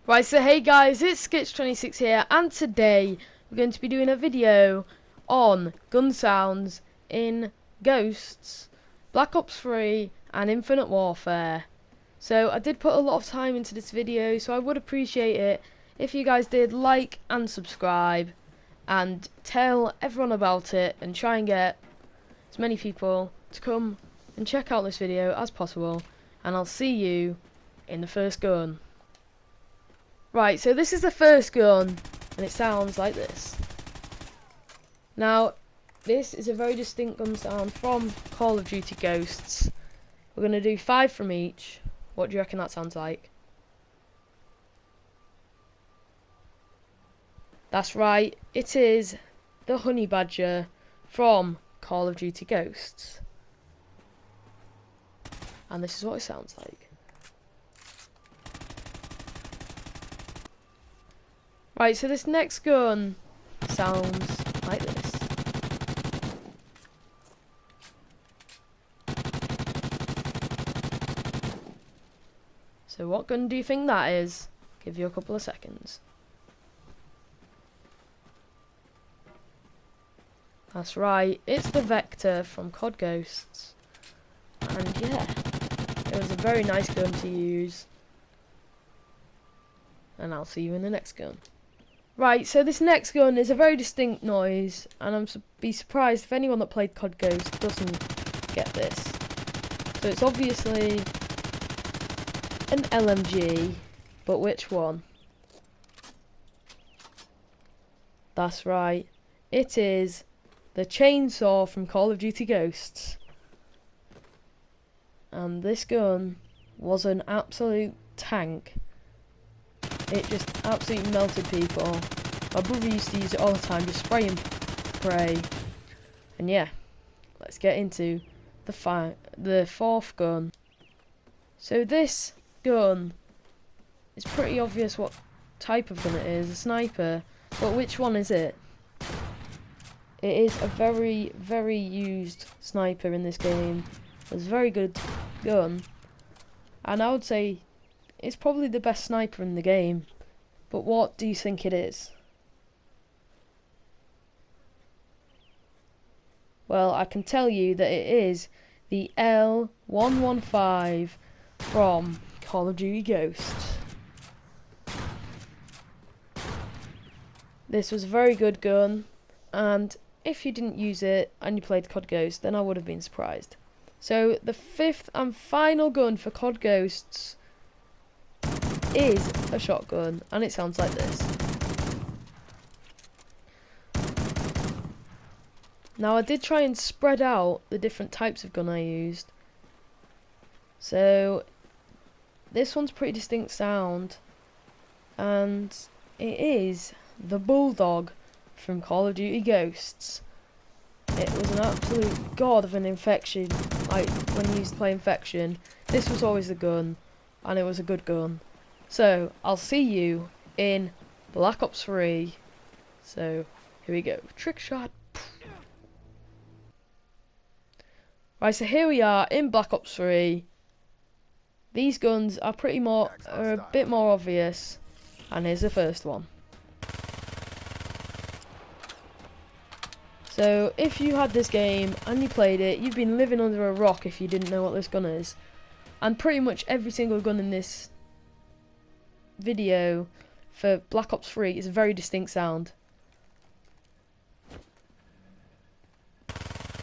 Right, so hey guys, it's Skitch26 here, and today we're going to be doing a video on gun sounds in Ghosts, Black Ops 3 and Infinite Warfare. So I did put a lot of time into this video, so I would appreciate it if you guys did like and subscribe and tell everyone about it and try and get as many people to come and check out this video as possible, and I'll see you in the first gun. Right, so this is the first gun, and it sounds like this. Now, this is a very distinct gun sound from Call of Duty Ghosts. We're going to do 5 from each. What do you reckon that sounds like? That's right, it is the Honey Badger from Call of Duty Ghosts. And this is what it sounds like. Right, so this next gun sounds like this. So what gun do you think that is? Give you a couple of seconds. That's right, it's the Vector from COD Ghosts. And yeah, it was a very nice gun to use. And I'll see you in the next gun. Right, so this next gun is a very distinct noise, and I'm be surprised if anyone that played COD Ghost doesn't get this. So it's obviously an LMG, but which one? That's right, it is the chainsaw from Call of Duty Ghosts. And this gun was an absolute tank. It just absolutely melted people. My brother used to use it all the time, just spray and pray. And yeah, let's get into the fourth gun. So this gun, it's pretty obvious what type of gun it is, a sniper. But which one is it? It is a very, very used sniper in this game. It's a very good gun. And I would say it's probably the best sniper in the game. But what do you think it is? Well, I can tell you that it is the L115 from Call of Duty Ghosts. This was a very good gun, and if you didn't use it and you played COD Ghosts, then I would have been surprised. So the fifth and final gun for COD Ghosts is a shotgun, and it sounds like this. Now I did try and spread out the different types of gun I used. So this one's pretty distinct sound, and it is the Bulldog from Call of Duty Ghosts. It was an absolute god of an infection. Like when you used to play Infection, this was always the gun, and it was a good gun. So, I'll see you in Black Ops 3. So, here we go. Trick shot. Right, so here we are in Black Ops 3. These guns are a bit more obvious. And here's the first one. So, if you had this game and you played it, you've been living under a rock if you didn't know what this gun is. And pretty much every single gun in this video for Black Ops 3 is a very distinct sound.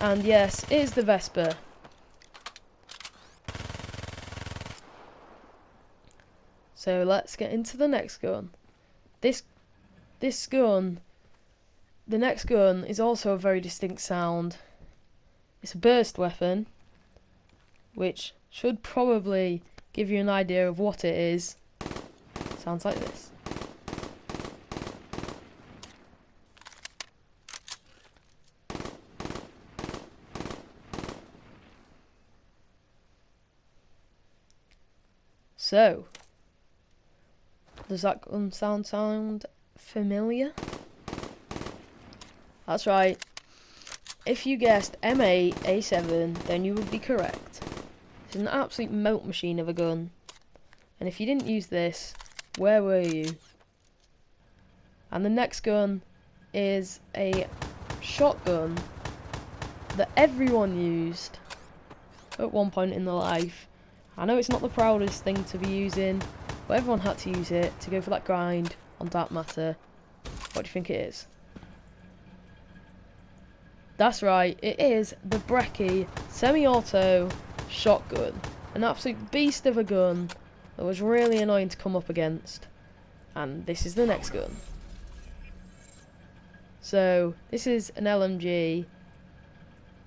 And yes, it is the Vesper. So let's get into the next gun. The next gun is also a very distinct sound. It's a burst weapon, which should probably give you an idea of what it is. Sounds like this. So, does that gun sound familiar? That's right. If you guessed M8 A7, then you would be correct. It's an absolute melt machine of a gun. And if you didn't use this, Where were you? And the next gun is a shotgun that everyone used at one point in their life. I know it's not the proudest thing to be using, but everyone had to use it to go for that grind on Dark Matter. What do you think it is? That's right, it is the Brecci semi-auto shotgun. An absolute beast of a gun that was really annoying to come up against. And this is the next gun. So, this is an LMG.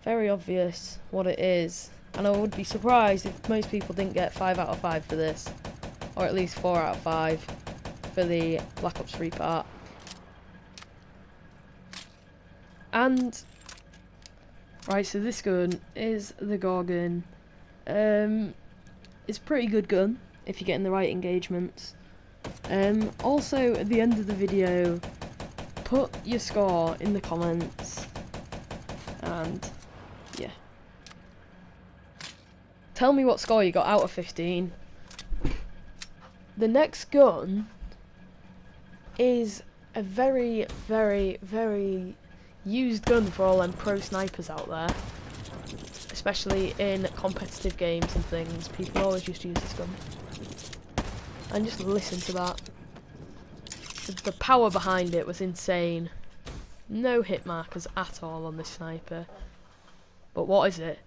Very obvious what it is. And I would be surprised if most people didn't get 5 out of 5 for this. Or at least 4 out of 5 for the Black Ops 3 part. And, right, so this gun is the Gorgon. It's a pretty good gun if you're getting the right engagements. Also, at the end of the video, put your score in the comments. And, yeah. Tell me what score you got out of 15. The next gun is a very, very, very used gun for all them pro snipers out there. Especially in competitive games and things, people always just use this gun. And just listen to that. The power behind it was insane. No hit markers at all on this sniper. But what is it?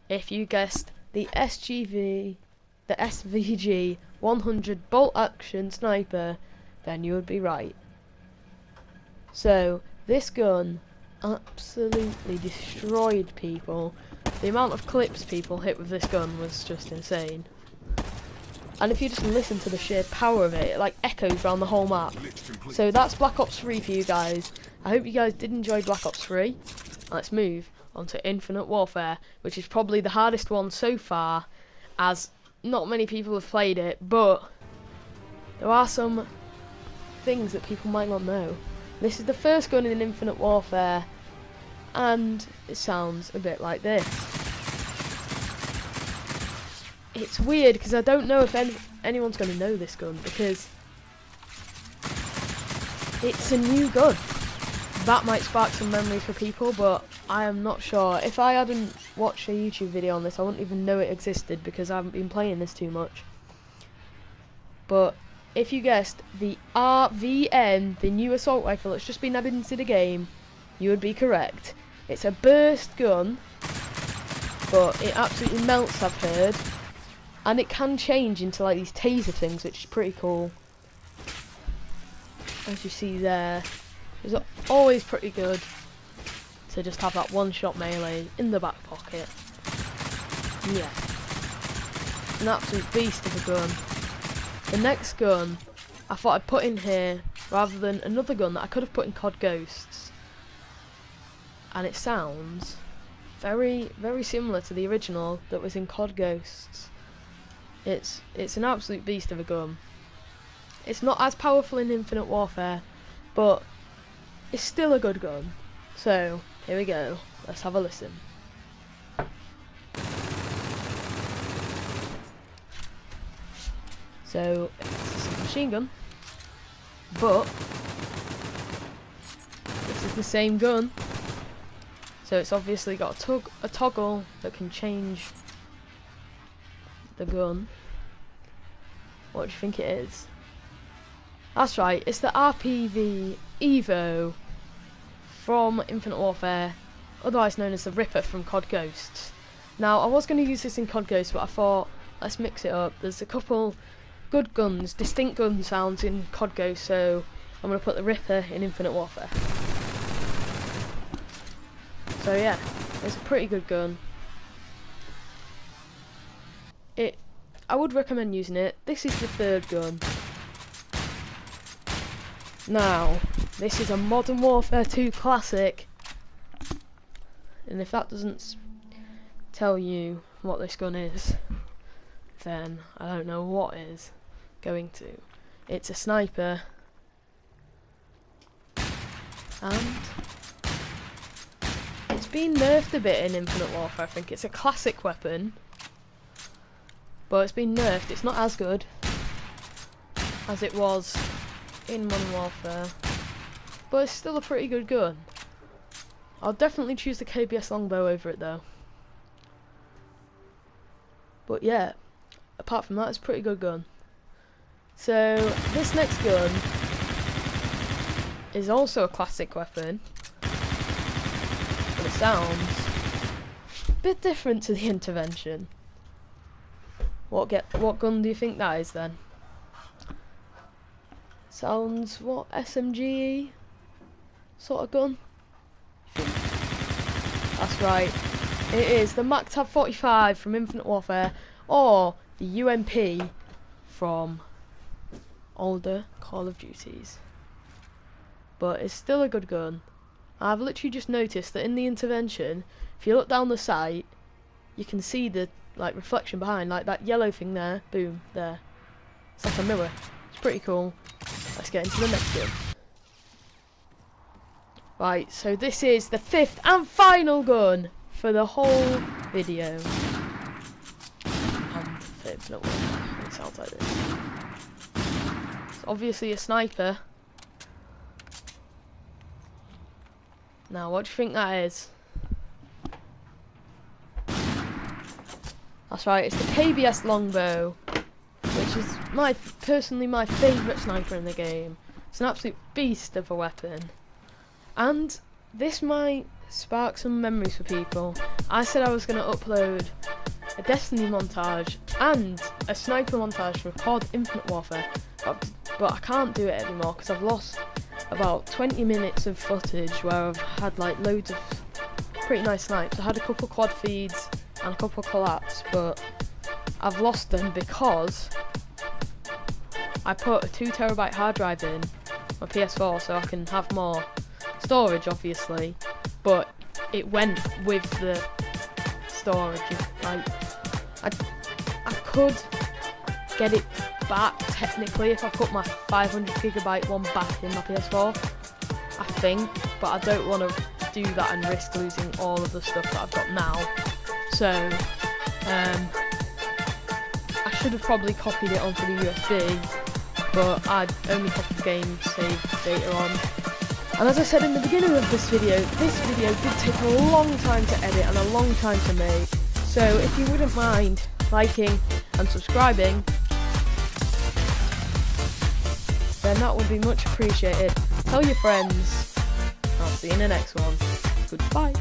If you guessed the SVG 100 bolt action sniper, then you would be right. So, this gun absolutely destroyed people. The amount of clips people hit with this gun was just insane. And if you just listen to the sheer power of it, it like echoes around the whole map. So that's Black Ops 3 for you guys. I hope you guys did enjoy Black Ops 3. Let's move on to Infinite Warfare, which is probably the hardest one so far, as not many people have played it, but there are some things that people might not know. This is the first gun in Infinite Warfare, and it sounds a bit like this. It's weird because I don't know if anyone's going to know this gun because it's a new gun. That might spark some memory for people, but I am not sure. If I hadn't watched a YouTube video on this, I wouldn't even know it existed because I haven't been playing this too much. But if you guessed the RVN, the new assault rifle that's just been added into the game, you would be correct. It's a burst gun, but it absolutely melts, I've heard. And it can change into like these taser things, which is pretty cool. As you see there, it's always pretty good to just have that one-shot melee in the back pocket. Yeah, an absolute beast of a gun. The next gun I thought I'd put in here rather than another gun that I could have put in COD Ghosts, and it sounds very, very similar to the original that was in COD Ghosts. It's an absolute beast of a gun. It's not as powerful in Infinite Warfare, but it's still a good gun. So, here we go. Let's have a listen. So, it's a machine gun, but this is the same gun. So it's obviously got a toggle that can change the gun. What do you think it is? That's right, it's the RPV Evo from Infinite Warfare, otherwise known as the Ripper from COD Ghosts. Now, I was going to use this in COD Ghosts, but I thought, let's mix it up. There's a couple good guns, distinct gun sounds in COD Ghosts, so I'm going to put the Ripper in Infinite Warfare. So yeah, it's a pretty good gun. I would recommend using it. This is the third gun. Now, this is a Modern Warfare 2 classic. And if that doesn't tell you what this gun is, then I don't know what is going to. It's a sniper. And it's been nerfed a bit in Infinite Warfare, I think. It's a classic weapon, but it's been nerfed. It's not as good. as it was in Modern Warfare, but it's still a pretty good gun. I'll definitely choose the KBS Longbow over it though. But yeah, apart from that, it's a pretty good gun. So this next gun is also a classic weapon, but it sounds a bit different to the Intervention. What gun do you think that is then? Sounds what, SMG sort of gun? That's right. It is the MACTAB 45 from Infinite Warfare, or the UMP from older Call of Duties. But it's still a good gun. I've literally just noticed that in the Intervention, if you look down the sight, you can see the reflection behind, like that yellow thing there. Boom, there. It's like a mirror. It's pretty cool. Let's get into the next gun. Right, so this is the 5th and final gun for the whole video. And for Infinite Warfare, it sounds like this. It's obviously a sniper. Now, what do you think that is? That's right, it's the KBS Longbow, which is personally my favourite sniper in the game. It's an absolute beast of a weapon. And this might spark some memories for people. I said I was going to upload a Destiny montage and a sniper montage for COD Infinite Warfare, but I can't do it anymore because I've lost about 20 minutes of footage where I've had like loads of pretty nice snipes. I had a couple quad feeds and a couple collapse, but I've lost them because I put a 2TB hard drive in my PS4 so I can have more storage, obviously, but it went with the storage. Like, I could get it back technically if I put my 500GB one back in my PS4, I think, but I don't want to do that and risk losing all of the stuff that I've got now. So I should have probably copied it onto the USB, but I'd only copied the game save data on. And as I said in the beginning of this video did take a long time to edit and a long time to make. So if you wouldn't mind liking and subscribing, then that would be much appreciated. Tell your friends. I'll see you in the next one. Goodbye.